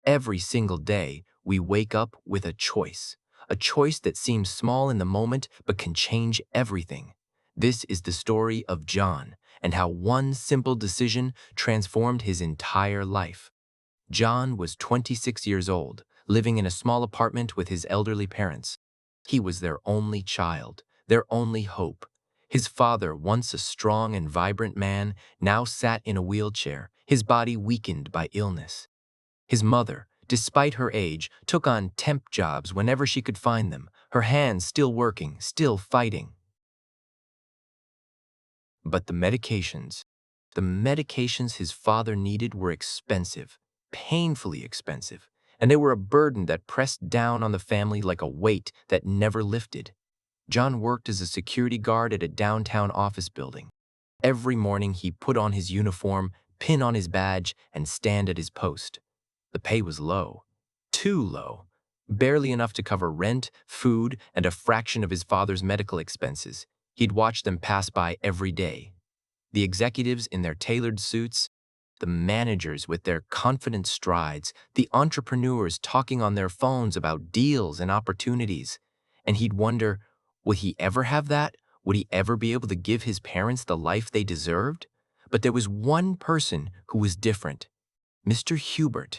every single day, we wake up with a choice that seems small in the moment but can change everything. This is the story of John and how one simple decision transformed his entire life. John was 26 years old, living in a small apartment with his elderly parents. He was their only child, their only hope. His father, once a strong and vibrant man, now sat in a wheelchair, his body weakened by illness. His mother, despite her age, took on temp jobs whenever she could find them, her hands still working, still fighting. But the medications his father needed were expensive, painfully expensive, and they were a burden that pressed down on the family like a weight that never lifted. John worked as a security guard at a downtown office building. Every morning he put on his uniform, pin on his badge, and stand at his post. The pay was low, too low, barely enough to cover rent, food, and a fraction of his father's medical expenses. He'd watch them pass by every day. The executives in their tailored suits, the managers with their confident strides, the entrepreneurs talking on their phones about deals and opportunities. And he'd wonder, would he ever have that? Would he ever be able to give his parents the life they deserved? But there was one person who was different. Mr. Hubert,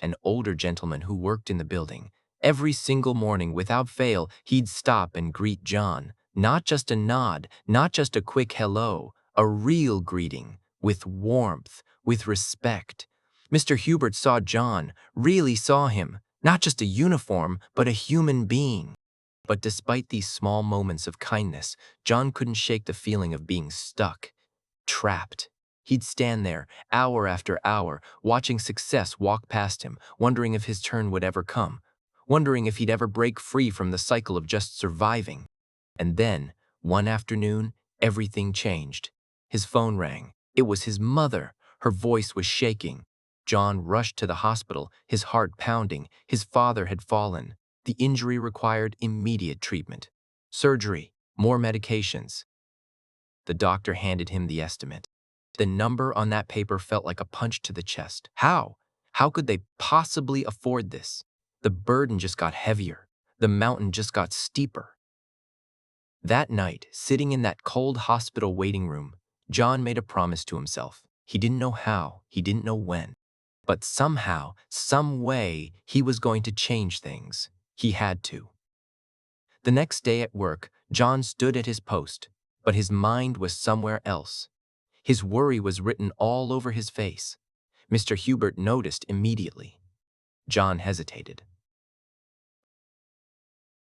an older gentleman who worked in the building. Every single morning, without fail, he'd stop and greet John. Not just a nod, not just a quick hello, a real greeting, with warmth, with respect. Mr. Hubert saw John, really saw him, not just a uniform, but a human being. But despite these small moments of kindness, John couldn't shake the feeling of being stuck, trapped. He'd stand there, hour after hour, watching success walk past him, wondering if his turn would ever come, wondering if he'd ever break free from the cycle of just surviving. And then, one afternoon, everything changed. His phone rang. It was his mother. Her voice was shaking. John rushed to the hospital, his heart pounding. His father had fallen. The injury required immediate treatment. Surgery, more medications. The doctor handed him the estimate. The number on that paper felt like a punch to the chest. How? How could they possibly afford this? The burden just got heavier. The mountain just got steeper. That night, sitting in that cold hospital waiting room, John made a promise to himself. He didn't know how, he didn't know when. But somehow, some way, he was going to change things. He had to. The next day at work, John stood at his post, but his mind was somewhere else. His worry was written all over his face. Mr. Hubert noticed immediately. John hesitated.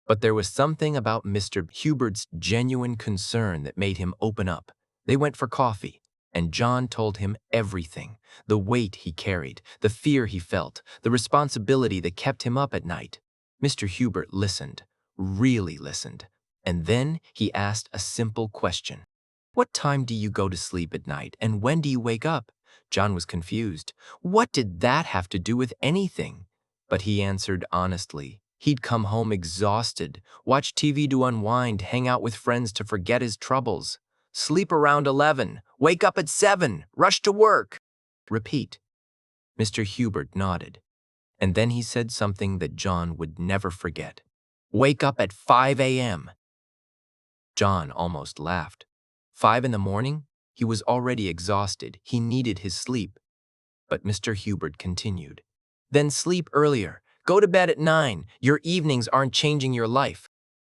But there was something about Mr. Hubert's genuine concern that made him open up. They went for coffee, and John told him everything. The weight he carried, the fear he felt, the responsibility that kept him up at night. Mr. Hubert listened, really listened, and then he asked a simple question. What time do you go to sleep at night, and when do you wake up? John was confused. What did that have to do with anything? But he answered honestly. He'd come home exhausted, watch TV to unwind, hang out with friends to forget his troubles. Sleep around 11, wake up at 7, rush to work. Repeat. Mr. Hubert nodded. And then he said something that John would never forget. Wake up at 5 a.m. John almost laughed. 5 in the morning? He was already exhausted. He needed his sleep. But Mr. Hubert continued. Then sleep earlier. Go to bed at 9. Your evenings aren't changing your life,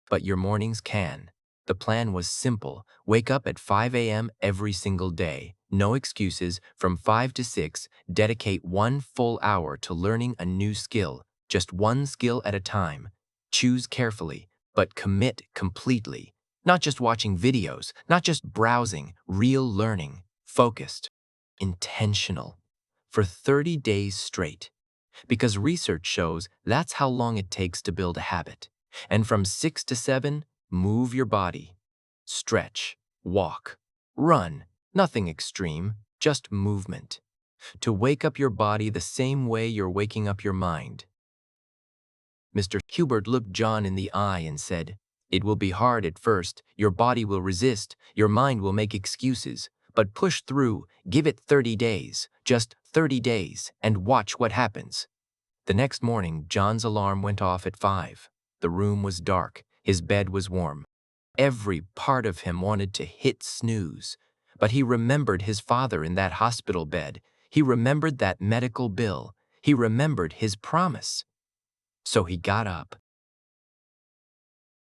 but your mornings can. The plan was simple. Wake up at 5 a.m. every single day. No excuses. From 5 to 6, dedicate 1 full hour to learning a new skill. Just one skill at a time. Choose carefully, but commit completely. Not just watching videos, not just browsing, real learning. Focused. Intentional. For 30 days straight. Because research shows that's how long it takes to build a habit. And from 6 to 7, move your body. Stretch, walk, run, nothing extreme, just movement. To wake up your body the same way you're waking up your mind. Mr. Hubert looked John in the eye and said, It will be hard at first, your body will resist, your mind will make excuses, but push through, give it 30 days, just 30 days, and watch what happens. The next morning, John's alarm went off at 5. The room was dark. His bed was warm. Every part of him wanted to hit snooze. But he remembered his father in that hospital bed. He remembered that medical bill. He remembered his promise. So he got up.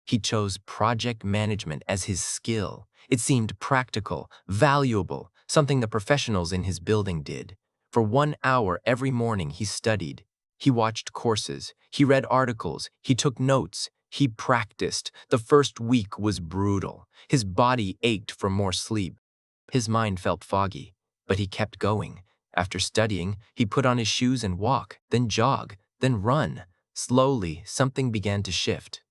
He chose project management as his skill. It seemed practical, valuable, something the professionals in his building did. For 1 hour every morning he studied. He watched courses. He read articles. He took notes. He practiced. The first week was brutal. His body ached for more sleep. His mind felt foggy, but he kept going. After studying, he put on his shoes and walk, then jog, then run. Slowly, something began to shift.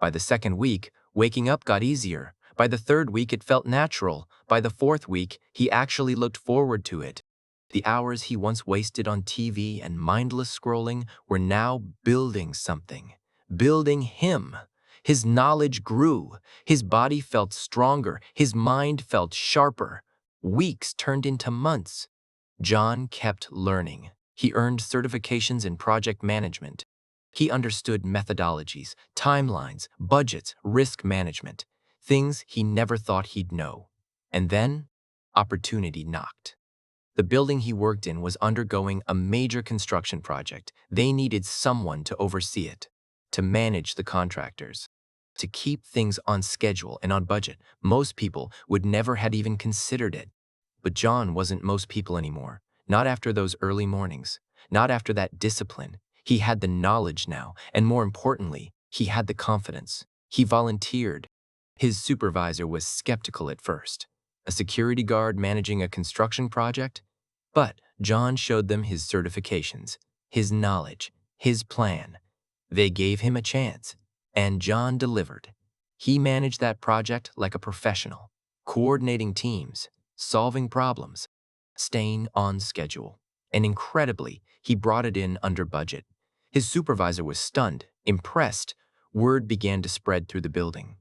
By the second week, waking up got easier. By the third week, it felt natural. By the fourth week, he actually looked forward to it. The hours he once wasted on TV and mindless scrolling were now building something. Building him. His knowledge grew. His body felt stronger. His mind felt sharper. Weeks turned into months. John kept learning. He earned certifications in project management. He understood methodologies, timelines, budgets, risk management, things he never thought he'd know. And then, opportunity knocked. The building he worked in was undergoing a major construction project. They needed someone to oversee it, to manage the contractors, to keep things on schedule and on budget. Most people would never had even considered it. But John wasn't most people anymore, not after those early mornings, not after that discipline. He had the knowledge now, and more importantly, he had the confidence. He volunteered. His supervisor was skeptical at first. A security guard managing a construction project? But John showed them his certifications, his knowledge, his plan. They gave him a chance, and John delivered. He managed that project like a professional, coordinating teams, solving problems, staying on schedule. And incredibly, he brought it in under budget. His supervisor was stunned, impressed. Word began to spread through the building.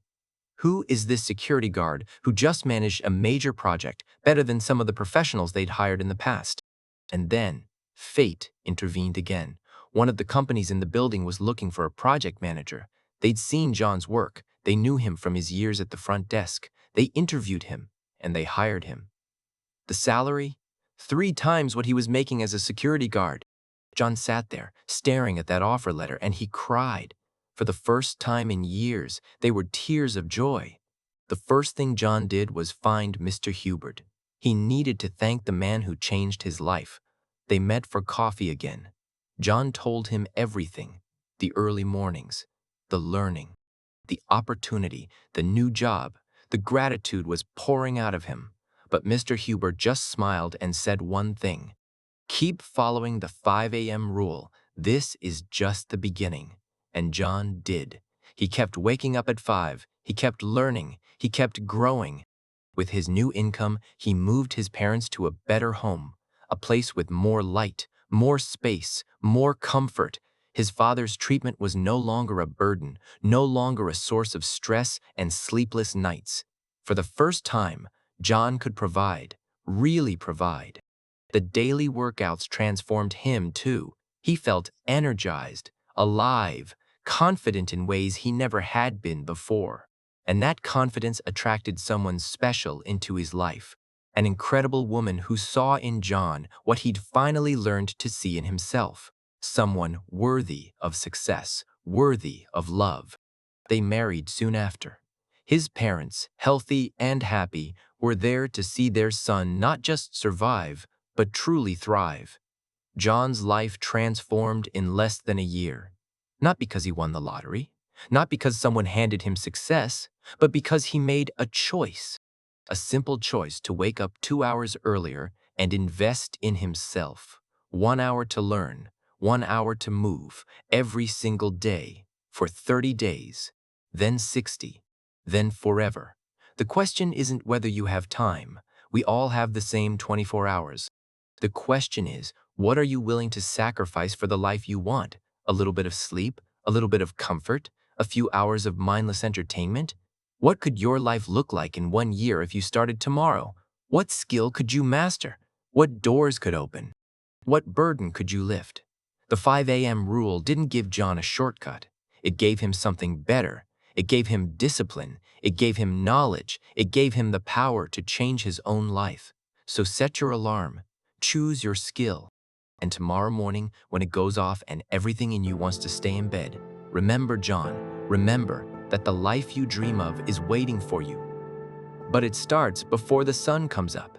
Who is this security guard who just managed a major project better than some of the professionals they'd hired in the past? And then, fate intervened again. One of the companies in the building was looking for a project manager. They'd seen John's work. They knew him from his years at the front desk. They interviewed him, and they hired him. The salary? 3 times what he was making as a security guard. John sat there, staring at that offer letter, and he cried. For the first time in years, they were tears of joy. The first thing John did was find Mr. Hubert. He needed to thank the man who changed his life. They met for coffee again. John told him everything: the early mornings, the learning, the opportunity, the new job. The gratitude was pouring out of him. But Mr. Hubert just smiled and said one thing: keep following the 5 a.m. rule. This is just the beginning. And John did. He kept waking up at 5. He kept learning. He kept growing. With his new income, he moved his parents to a better home, a place with more light, more space, more comfort. His father's treatment was no longer a burden, no longer a source of stress and sleepless nights. For the first time, John could provide, really provide. The daily workouts transformed him too. He felt energized, alive, confident in ways he never had been before. And that confidence attracted someone special into his life, an incredible woman who saw in John what he'd finally learned to see in himself, someone worthy of success, worthy of love. They married soon after. His parents, healthy and happy, were there to see their son not just survive, but truly thrive. John's life transformed in less than a year. Not because he won the lottery, not because someone handed him success, but because he made a choice. A simple choice to wake up 2 hours earlier and invest in himself. 1 hour to learn, 1 hour to move, every single day, for 30 days, then 60, then forever. The question isn't whether you have time. We all have the same 24 hours. The question is, what are you willing to sacrifice for the life you want? A little bit of sleep, a little bit of comfort, a few hours of mindless entertainment? What could your life look like in 1 year if you started tomorrow? What skill could you master? What doors could open? What burden could you lift? The 5 a.m. rule didn't give John a shortcut. It gave him something better. It gave him discipline. It gave him knowledge. It gave him the power to change his own life. So set your alarm. Choose your skill. And tomorrow morning, when it goes off and everything in you wants to stay in bed, remember, John, remember that the life you dream of is waiting for you. But it starts before the sun comes up.